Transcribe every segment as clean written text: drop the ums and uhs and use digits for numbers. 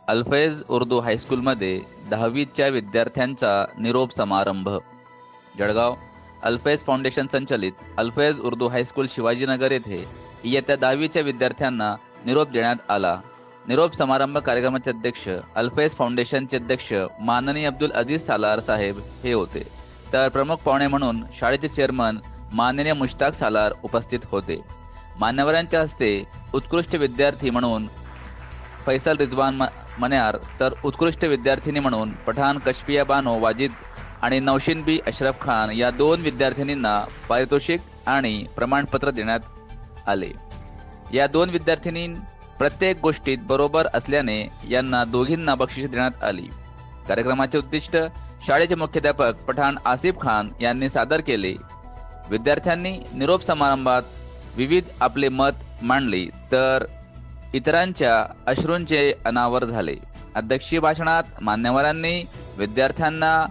अल्फैज उर्दू हायस्कूलमध्ये 10वीच्या विद्यार्थ्यांचा निरोप समारंभ. जळगाव. अल्फैज फाउंडेशन संचलित अल्फैज उर्दू हायस्कूल शिवाजीनगर येथे इयत्ता 10वीच्या विद्यार्थ्यांना निरोप देण्यात आला. निरोप समारंभ कार्यक्रमाचे अध्यक्ष अल्फैज फाउंडेशनचे अध्यक्ष माननीय अब्दुल अजीज सालार साहेब हे होते. तर प्रमुख पाहुणे म्हणून शाळेचे चेअरमन माननीय मुश्ताक सालार उपस्थित होते. मान्यवरांच्या हस्ते उत्कृष्ट विद्यार्थी म्हणून फैसल रिजवान मन्यार, तर उत्कृष्ट विद्यार्थिनी म्हणून पठाण कशफिया बानो वाजिद आणि नौशीन बी अशरफ खान या 2 विद्यार्थिनींना पारितोषिक आणि प्रमाणपत्र देण्यात आले. या 2 विद्यार्थिनी प्रत्येक गोष्टीत बरोबर असल्याने यांना दोघींना बक्षीस देण्यात आली. कार्यक्रमाचे उद्दिष्ट शाळेचे मुख्याध्यापक पठाण आसिफ खान यांनी सादर केले. विद्यार्थ्यांनी निरोप समारंभात विविध आपले मत मांडले, तर इतरांच्या अश्रूंचे अनावर झाले. अध्यक्षीय भाषणात मान्यवरांनी विद्यार्थ्यांना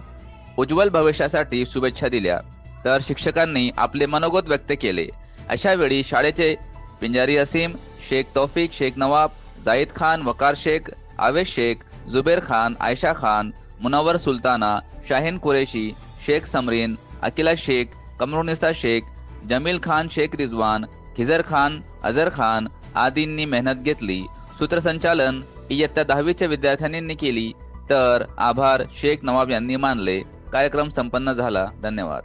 उज्ज्वल भविष्यासाठी शुभेच्छा दिल्या, तर शिक्षकांनी आपले मनोगत व्यक्त केले. अशा वेळी शाळेचे पिंजारी असीम, शेख तौफिक, शेख नवाब, जाहिद खान, वकार शेख, आवेश शेख, जुबेर खान, आयशा खान, मुनव्वर सुल्ताना, शाहीन कुरेशी, शेख समरीन, अकिला शेख, कमरुनिसा शेख, जमील खान, शेख रिजवान, खिजर खान, अजहर खान आदींनी मेहनत घेतली. सूत्रसंचालन इयत्ता 10वीच्या विद्यार्थ्यांनी केली, तर आभार शेख नवाब यांनी मानले. कार्यक्रम संपन्न झाला. धन्यवाद.